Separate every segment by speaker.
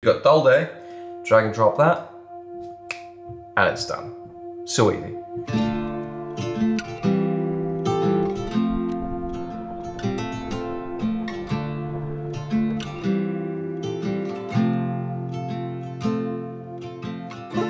Speaker 1: You've got dull day, drag and drop that, and it's done. So easy.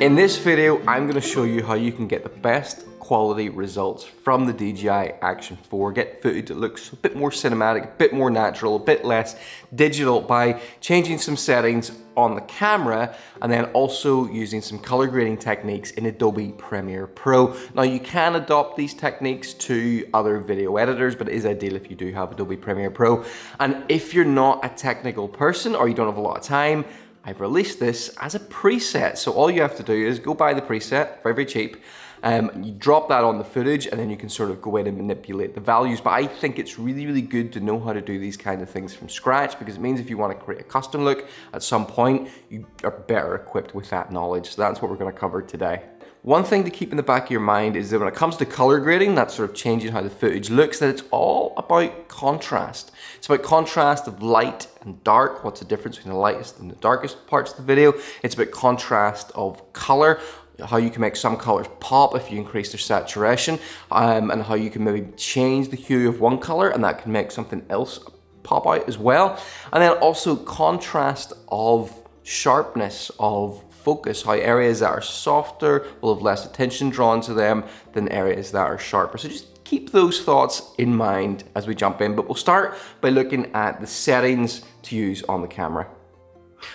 Speaker 1: In this video, I'm going to show you how you can get the best quality results from the DJI Action 4. Get footage that looks a bit more cinematic, a bit more natural, a bit less digital by changing some settings on the camera and then also using some color grading techniques in Adobe Premiere Pro. Now you can adopt these techniques to other video editors, but it is ideal if you do have Adobe Premiere Pro. And if you're not a technical person or you don't have a lot of time, I've released this as a preset. So all you have to do is go buy the preset, very, very cheap. You drop that on the footage and then you can sort of go in and manipulate the values. But I think it's really, really good to know how to do these kind of things from scratch, because it means if you want to create a custom look at some point, you are better equipped with that knowledge. So that's what we're going to cover today. One thing to keep in the back of your mind is that when it comes to color grading, that's sort of changing how the footage looks, that it's all about contrast. It's about contrast of light and dark. What's the difference between the lightest and the darkest parts of the video? It's about contrast of color, how you can make some colors pop if you increase their saturation, and how you can maybe change the hue of one color and that can make something else pop out as well. And then also contrast of sharpness, of focus, how areas that are softer will have less attention drawn to them than areas that are sharper. So just keep those thoughts in mind as we jump in, but we'll start by looking at the settings to use on the camera.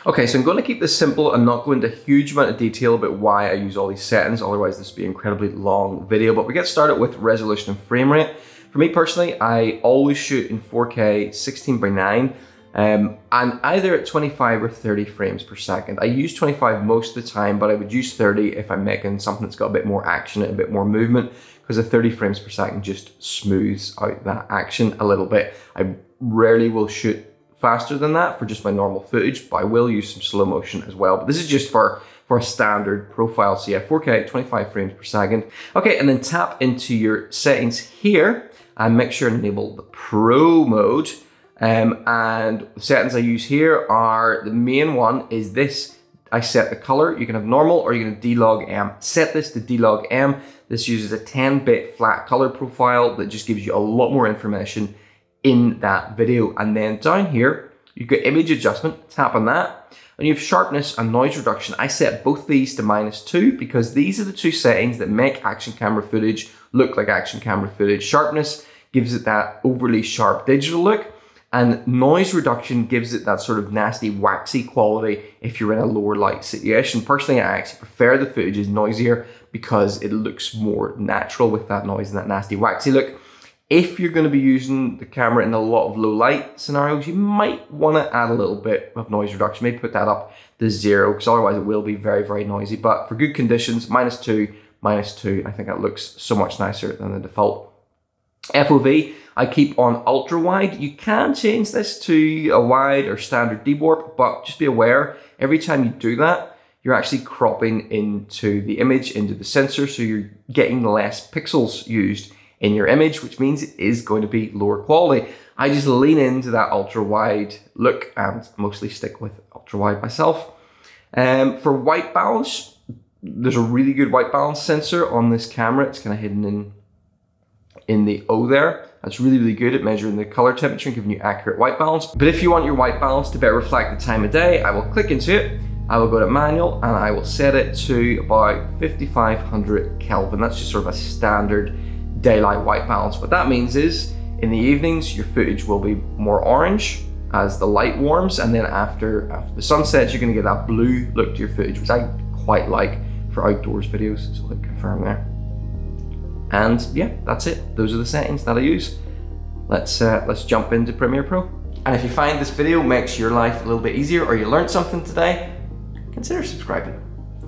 Speaker 1: Okay, so I'm going to keep this simple and not go into a huge amount of detail about why I use all these settings, otherwise this would be an incredibly long video, but we get started with resolution and frame rate. For me personally, I always shoot in 4K 16:9. And either at 25 or 30 frames per second. I use 25 most of the time, but I would use 30 if I'm making something that's got a bit more action and a bit more movement, because the 30 frames per second just smooths out that action a little bit. I rarely will shoot faster than that for just my normal footage, but I will use some slow motion as well. But this is just for a standard profile. So yeah, 4K, 25 frames per second. Okay, and then tap into your settings here and make sure to enable the Pro mode. And the settings I use here are, the main one is this. I set the color. You can have normal or you can have DLOG M. Set this to DLOG M. This uses a 10-bit flat color profile that just gives you a lot more information in that video. And then down here, you've got image adjustment. Tap on that. And you have sharpness and noise reduction. I set both these to -2 because these are the two settings that make action camera footage look like action camera footage. Sharpness gives it that overly sharp digital look, and noise reduction gives it that sort of nasty, waxy quality if you're in a lower light situation. Personally, I actually prefer the footage is noisier because it looks more natural with that noise and that nasty, waxy look. If you're going to be using the camera in a lot of low light scenarios, you might want to add a little bit of noise reduction. Maybe put that up to 0, because otherwise it will be very, very noisy. But for good conditions, -2, -2, I think that looks so much nicer than the default. FOV, I keep on ultra wide. You can change this to a wide or standard dewarp, but just be aware, every time you do that, you're actually cropping into the image, into the sensor, so you're getting less pixels used in your image, which means it is going to be lower quality. I just lean into that ultra wide look and mostly stick with ultra wide myself. For white balance, there's a really good white balance sensor on this camera. It's kind of hidden in the O there. That's really, really good at measuring the color temperature and giving you accurate white balance. But if you want your white balance to better reflect the time of day, I will click into it. I will go to manual and I will set it to about 5500 Kelvin. That's just sort of a standard daylight white balance. What that means is in the evenings, your footage will be more orange as the light warms. And then after the sun sets, you're gonna get that blue look to your footage, which I quite like for outdoors videos. So hit confirm there. And yeah, that's it. Those are the settings that I use. Let's jump into Premiere Pro. And if you find this video makes your life a little bit easier or you learned something today, consider subscribing.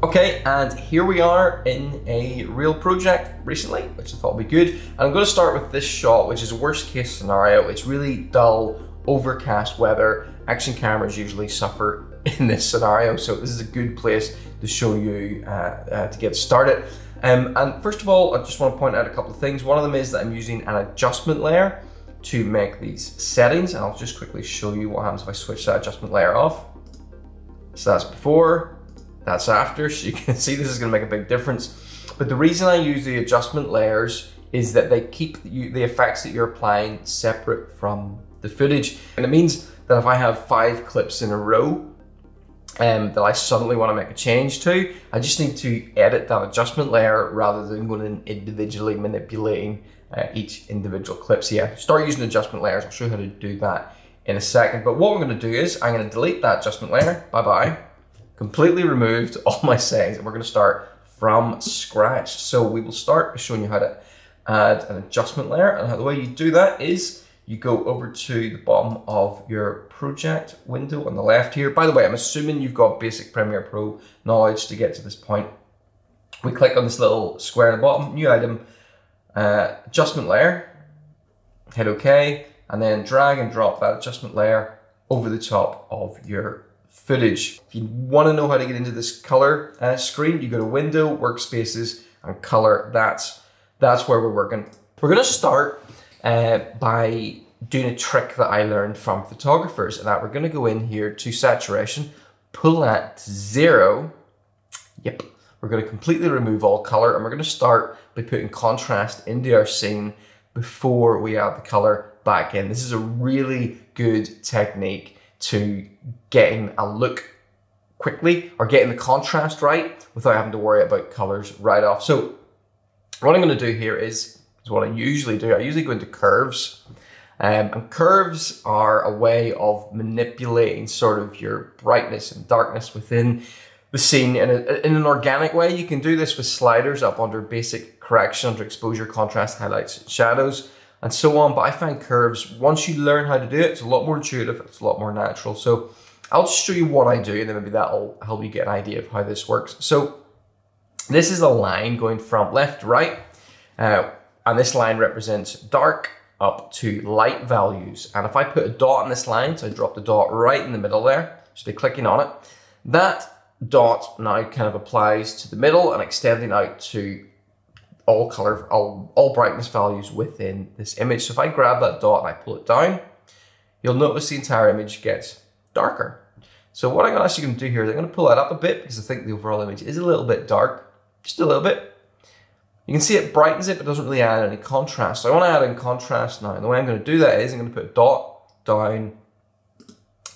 Speaker 1: Okay, and here we are in a real project recently, which I thought would be good. And I'm gonna start with this shot, which is a worst case scenario. It's really dull, overcast weather. Action cameras usually suffer in this scenario, so this is a good place to show you to get started. And first of all, I just want to point out a couple of things. One of them is that I'm using an adjustment layer to make these settings, and I'll just quickly show you what happens if I switch that adjustment layer off. So that's before, that's after. So you can see this is gonna make a big difference. But the reason I use the adjustment layers is that they keep the effects that you're applying separate from the footage. And it means that if I have 5 clips in a row that I suddenly want to make a change to, I just need to edit that adjustment layer rather than going and individually manipulating each individual clip. So yeah, start using adjustment layers. I'll show you how to do that in a second. But what we're going to do is I'm going to delete that adjustment layer. Bye-bye. Completely removed all my settings, and we're going to start from scratch. So we will start by showing you how to add an adjustment layer, and the way you do that is you go over to the bottom of your project window on the left here. By the way, I'm assuming you've got basic Premiere Pro knowledge to get to this point. We click on this little square at the bottom, new item, adjustment layer, hit OK, and then drag and drop that adjustment layer over the top of your footage. If you want to know how to get into this color screen, you go to Window, Workspaces, and Color. That's where we're working. We're going to start by doing a trick that I learned from photographers, and that we're going to go in here to saturation, pull that to 0. Yep. We're going to completely remove all color, and we're going to start by putting contrast into our scene before we add the color back in. This is a really good technique to getting a look quickly or getting the contrast right without having to worry about colors right off. So what I'm going to do here is what I usually do. I usually go into curves, and curves are a way of manipulating sort of your brightness and darkness within the scene in an organic way. You can do this with sliders up under basic correction, under exposure, contrast, highlights, shadows, and so on. But I find curves, once you learn how to do it, it's a lot more intuitive, it's a lot more natural. So I'll just show you what I do, and then maybe that'll help you get an idea of how this works. So this is a line going from left to right, and this line represents dark up to light values. And if I put a dot on this line, so I drop the dot right in the middle there, just by clicking on it, that dot now kind of applies to the middle and extending out to all color, all brightness values within this image. So if I grab that dot and I pull it down, you'll notice the entire image gets darker. So what I'm actually going to do here is I'm going to pull that up a bit because I think the overall image is a little bit dark, just a little bit. You can see it brightens it, but doesn't really add any contrast. So I want to add in contrast now. And the way I'm going to do that is I'm going to put a dot down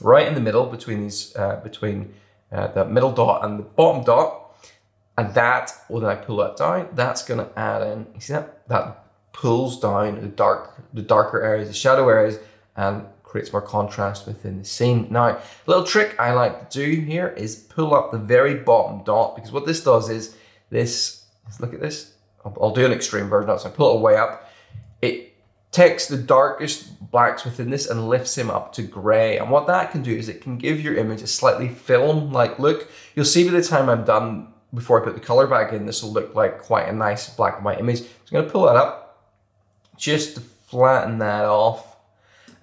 Speaker 1: right in the middle between these, the middle dot and the bottom dot. And that, when I pull that down, that's going to add in, you see that? That pulls down the darker areas, the shadow areas, and creates more contrast within the scene. Now, a little trick I like to do here is pull up the very bottom dot, because what this does is this, look at this. I'll do an extreme version of it, so I pull it way up. It takes the darkest blacks within this and lifts him up to gray. And what that can do is it can give your image a slightly film-like look. You'll see by the time I'm done, before I put the color back in, this will look like quite a nice black and white image. So I'm going to pull that up just to flatten that off.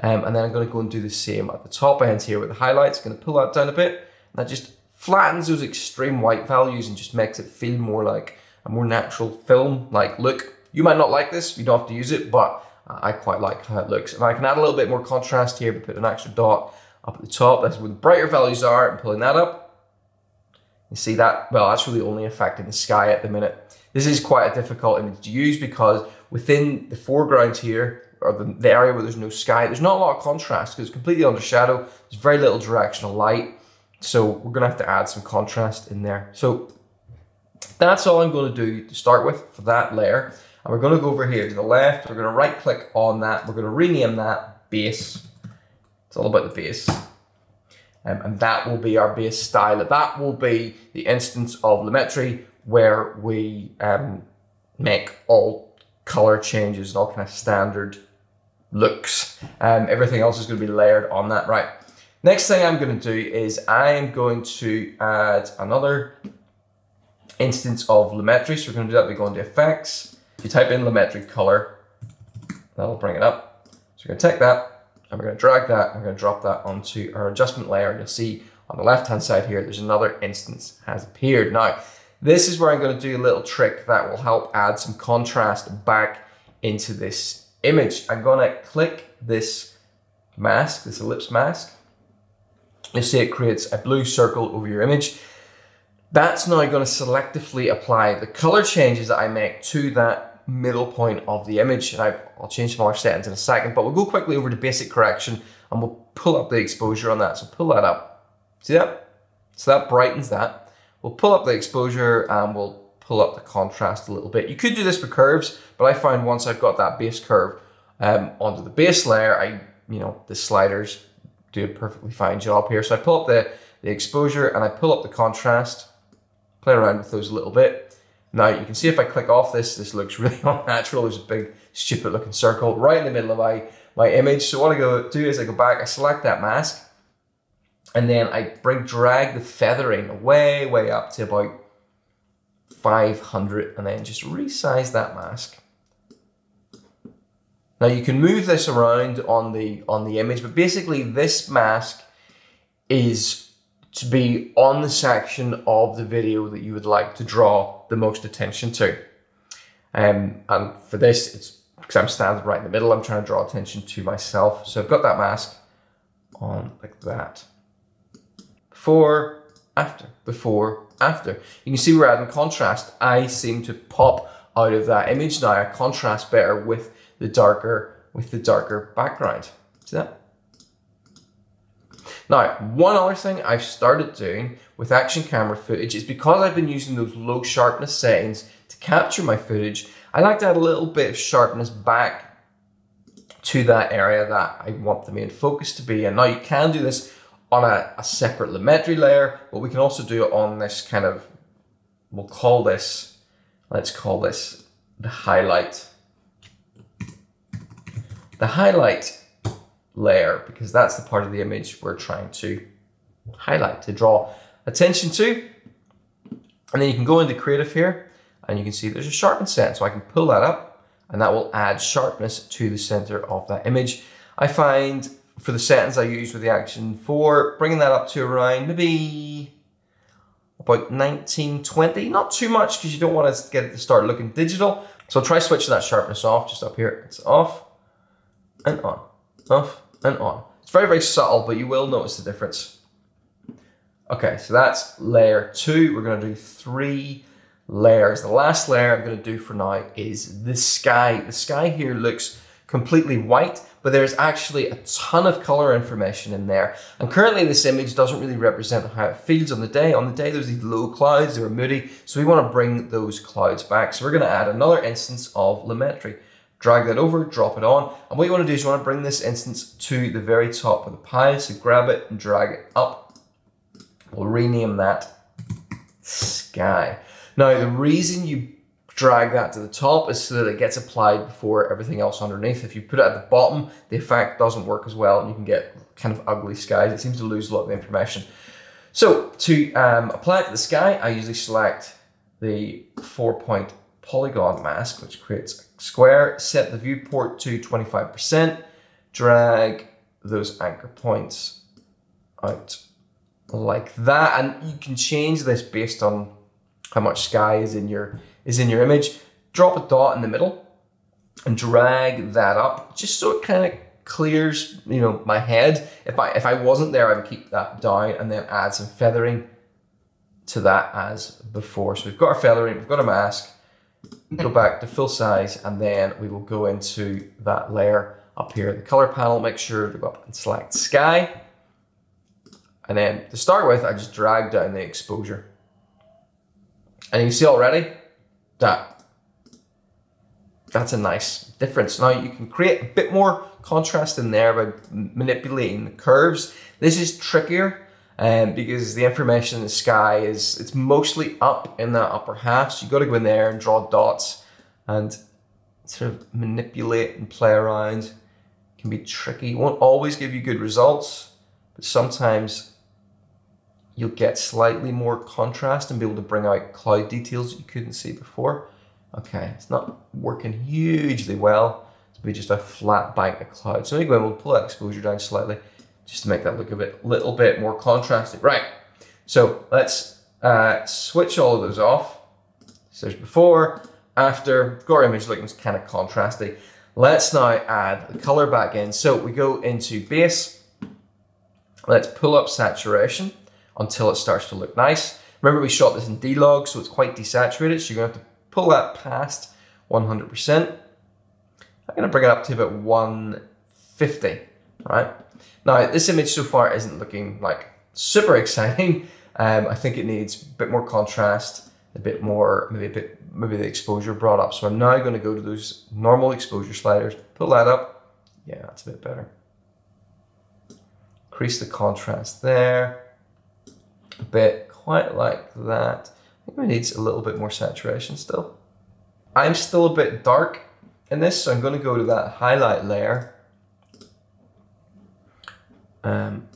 Speaker 1: And then I'm going to go and do the same at the top end here with the highlights. I'm going to pull that down a bit. And that just flattens those extreme white values and just makes it feel more like a more natural film-like look. You might not like this, you don't have to use it, but I quite like how it looks. And I can add a little bit more contrast here by putting an extra dot up at the top. That's where the brighter values are, and pulling that up. You see that? Well, that's really only affecting the sky at the minute. This is quite a difficult image to use because within the foreground here, or the area where there's no sky, there's not a lot of contrast because it's completely under shadow. There's very little directional light. So we're gonna have to add some contrast in there. So that's all I'm going to do to start with for that layer. And we're going to go over here to the left. We're going to right click on that. We're going to rename that base. It's all about the base. And that will be our base style. That will be the instance of Lumetri where we make all color changes and all kind of standard looks. Everything else is going to be layered on that. Right. Next thing I'm going to do is I am going to add another instance of Lumetri. So we're going to do that by going to Effects. If you type in Lumetri Color, that'll bring it up. So we're going to take that and we're going to drag that and we're going to drop that onto our adjustment layer. And you'll see on the left hand side here, there's another instance has appeared. Now, this is where I'm going to do a little trick that will help add some contrast back into this image. I'm going to click this mask, this ellipse mask. you'll see it creates a blue circle over your image. That's now going to selectively apply the color changes that I make to that middle point of the image. And I'll change some other settings in a second, but we'll go quickly over to basic correction and we'll pull up the exposure on that. So pull that up. See that? So that brightens that. We'll pull up the exposure and we'll pull up the contrast a little bit. You could do this with curves, but I find once I've got that base curve onto the base layer, the sliders do a perfectly fine job here. So I pull up the exposure and I pull up the contrast, play around with those a little bit. Now you can see if I click off this looks really unnatural. There's a big stupid looking circle right in the middle of my image. So what I do is I go back, I select that mask, and then I drag the feathering way up to about 500 and then just resize that mask. Now you can move this around on the image, but basically this mask is to be on the section of the video that you would like to draw the most attention to. And for this, it's because I'm standing right in the middle, I'm trying to draw attention to myself. So I've got that mask on like that. Before, after, before, after. You can see we're adding contrast. I seem to pop out of that image now. I contrast better with the darker background. See that? Now, one other thing I've started doing with action camera footage is because I've been using those low sharpness settings to capture my footage, I like to add a little bit of sharpness back to that area that I want the main focus to be. And now you can do this on a separate lumetri layer, but we can also do it on this kind of, let's call this the highlight. The highlight layer, because that's the part of the image we're trying to highlight, to draw attention to. And then you can go into creative here and you can see there's a sharpen setting. So I can pull that up and that will add sharpness to the center of that image. I find for the settings I use with the Action 4, bringing that up to around maybe about 1920, not too much because you don't want to get it to start looking digital. So I'll try switching that sharpness off, just up here. It's off and on, off and on. It's very subtle, but you will notice the difference. Okay, so that's layer 2. We're going to do 3 layers. The last layer I'm going to do for now is the sky. The sky here looks completely white, but there's actually a ton of color information in there. And currently this image doesn't really represent how it feels on the day. On the day there's these low clouds, they were moody, so we want to bring those clouds back. So we're going to add another instance of lumetri. Drag that over, drop it on, and what you want to do is you want to bring this instance to the very top of the pile. So grab it and drag it up. We'll rename that sky. Now the reason you drag that to the top is so that it gets applied before everything else underneath. If you put it at the bottom, the effect doesn't work as well and you can get kind of ugly skies. It seems to lose a lot of information. So to apply it to the sky, I usually select the 4-point polygon mask, which creates a square, set the viewport to 25%, drag those anchor points out like that. And you can change this based on how much sky is in your image. Drop a dot in the middle and drag that up just so it kind of clears, my head. If I wasn't there, I would keep that down and then add some feathering to that as before. So we've got our feathering, we've got a mask, go back to full size, and then we will go into that layer up here, the color panel. Make sure to go up and select sky. And then to start with, I just drag down the exposure. And you see already, that's a nice difference. Now you can create a bit more contrast in there by manipulating the curves. This is trickier because the information in the sky it's mostly up in that upper half. So you got to go in there and draw dots and sort of manipulate and play around. It can be tricky. It won't always give you good results, but sometimes you'll get slightly more contrast and be able to bring out cloud details that you couldn't see before. Okay, it's not working hugely well. It's be just a flat bank of clouds. So anyway, we'll pull that exposure down slightly just to make that look a little bit more contrasted. Right, so let's switch all of those off. So there's before, after, got our image looking kind of contrasty. Let's now add the color back in. So we go into base, Let's pull up saturation until it starts to look nice. Remember, we shot this in DLOG, so it's quite desaturated, so you're gonna have to pull that past 100%. I'm gonna bring it up to about 150, right? Now, this image so far isn't looking like super exciting. I think it needs a bit more contrast, a bit more, maybe the exposure brought up. So I'm now gonna go to those normal exposure sliders, pull that up. Yeah, that's a bit better. Increase the contrast there, a bit, quite like that. I think we need a little bit more saturation still. I'm still a bit dark in this, so I'm going to go to that highlight layer and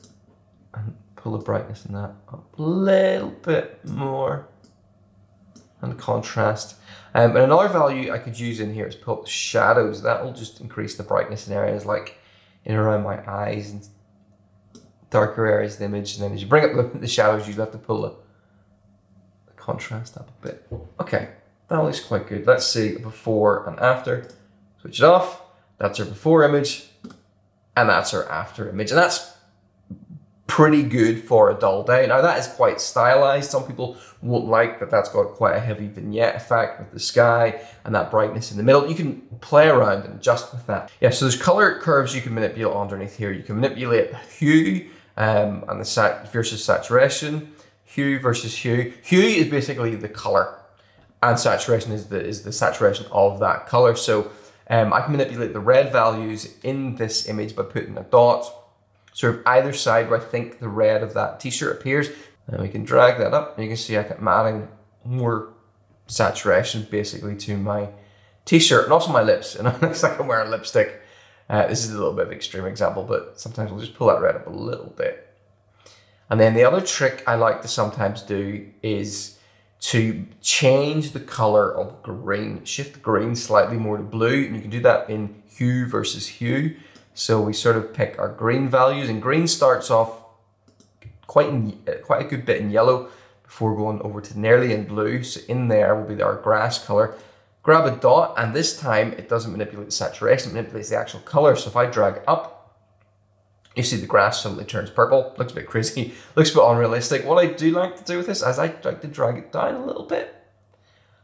Speaker 1: pull the brightness in that up a little bit more and contrast. And another value I could use in here is pull up the shadows. That will just increase the brightness in areas like in around my eyes and darker areas of the image. And then as you bring up the shadows, you have to pull the contrast up a bit. Okay, that looks quite good. Let's see before and after. Switch it off. That's our before image, and that's our after image. And that's pretty good for a dull day. Now that is quite stylized. Some people won't like that. That's got quite a heavy vignette effect with the sky and that brightness in the middle. You can play around and adjust with that. Yeah, so there's color curves you can manipulate underneath here. You can manipulate hue and the versus saturation. Hue versus hue. Hue is basically the color, and saturation is the saturation of that color. So I can manipulate the red values in this image by putting a dot sort of either side where I think the red of that t-shirt appears. And we can drag that up, and you can see I'm adding more saturation basically to my t-shirt and also my lips. And it looks like I'm wearing lipstick. This is a little bit of an extreme example, but sometimes we'll just pull that red up a little bit. And then the other trick I like to sometimes do is to change the color of green, shift the green slightly more to blue, and you can do that in hue versus hue. So we sort of pick our green values, and green starts off quite a good bit in yellow before going over to nearly in blue. So in there will be our grass color. Grab a dot, and this time it doesn't manipulate the saturation, it manipulates the actual color. So if I drag it up, you see the grass suddenly turns purple. Looks a bit crazy, looks a bit unrealistic. What I do like to do with this is I like to drag it down a little bit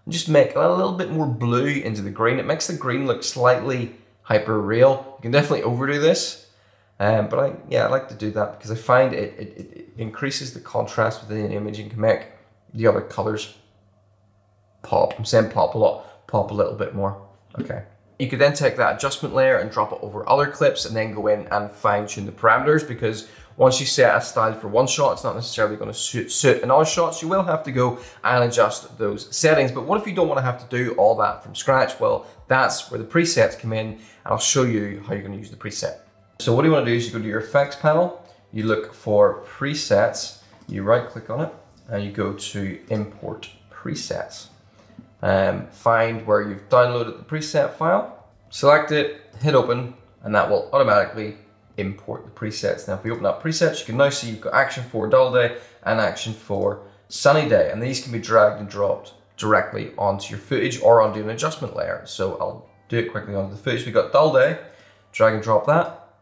Speaker 1: and just make a little bit more blue into the green. It makes the green look slightly hyper real. You can definitely overdo this, but I like to do that because I find it increases the contrast within the image and can make the other colors pop. I'm saying pop a lot, pop a little bit more. Okay. You could then take that adjustment layer and drop it over other clips and then go in and fine tune the parameters, because once you set a style for one shot, it's not necessarily going to suit in other shots. You will have to go and adjust those settings. But what if you don't want to have to do all that from scratch? Well, that's where the presets come in, and I'll show you how you're going to use the preset. So what you want to do is you go to your effects panel, you look for presets, you right click on it, and you go to import presets. Find where you've downloaded the preset file, select it, hit open, and that will automatically import the presets. Now if we open up presets, you can now see you've got action for dull day and action for sunny day, and these can be dragged and dropped directly onto your footage or onto an adjustment layer. So I'll do it quickly onto the footage. We've got dull day, drag and drop that,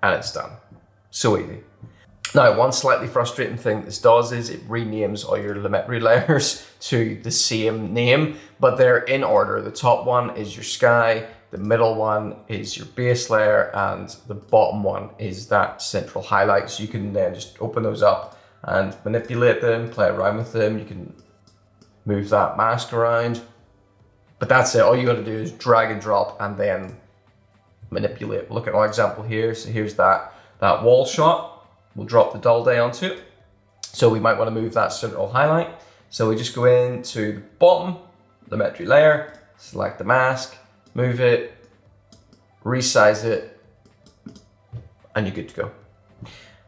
Speaker 1: and it's done. So easy. Now, one slightly frustrating thing this does is it renames all your Lumetri layers to the same name, but they're in order. The top one is your sky, the middle one is your base layer, and the bottom one is that central highlight. So you can then just open those up and manipulate them, play around with them. You can move that mask around, but that's it. All you got to do is drag and drop and then manipulate. Look at our example here. So here's that wall shot. We'll drop the dull day onto it. So we might want to move that central highlight. So we just go into the bottom, Lumetri layer, select the mask, move it, resize it, and you're good to go.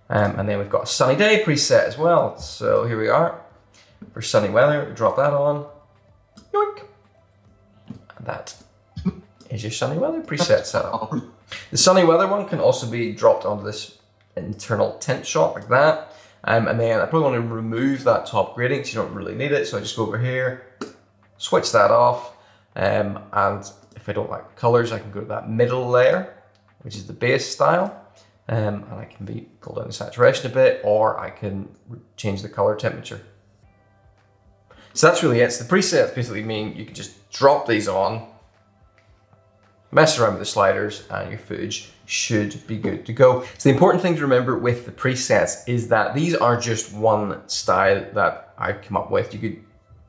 Speaker 1: And then we've got a sunny day preset as well. So here we are. For sunny weather, drop that on. Yoink. And that is your sunny weather preset setup. The sunny weather one can also be dropped onto this internal tint shot like that. And then I probably want to remove that top grading because you don't really need it. So I just go over here, switch that off. And if I don't like the colors, I can go to that middle layer, which is the base style. and I can pull down the saturation a bit, or I can change the color temperature. So that's really it. So the presets basically mean you can just drop these on, mess around with the sliders, and your footage should be good to go. So the important thing to remember with the presets is that these are just one style that I've come up with. You could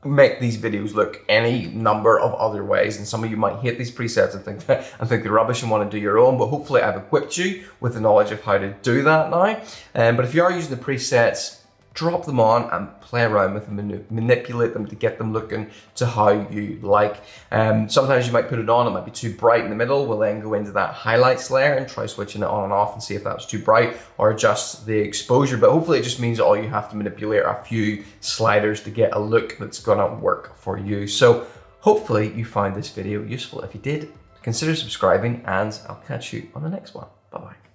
Speaker 1: make these videos look any number of other ways, and some of you might hate these presets and think they're rubbish and want to do your own, but hopefully I've equipped you with the knowledge of how to do that now. But if you are using the presets, drop them on and play around with them, manipulate them to get them looking to how you like. Sometimes you might put it on, it might be too bright in the middle. We'll then go into that highlights layer and try switching it on and off and see if that's too bright, or adjust the exposure. But hopefully it just means all you have to manipulate are a few sliders to get a look that's gonna work for you. So hopefully you find this video useful. If you did, consider subscribing, and I'll catch you on the next one. Bye-bye.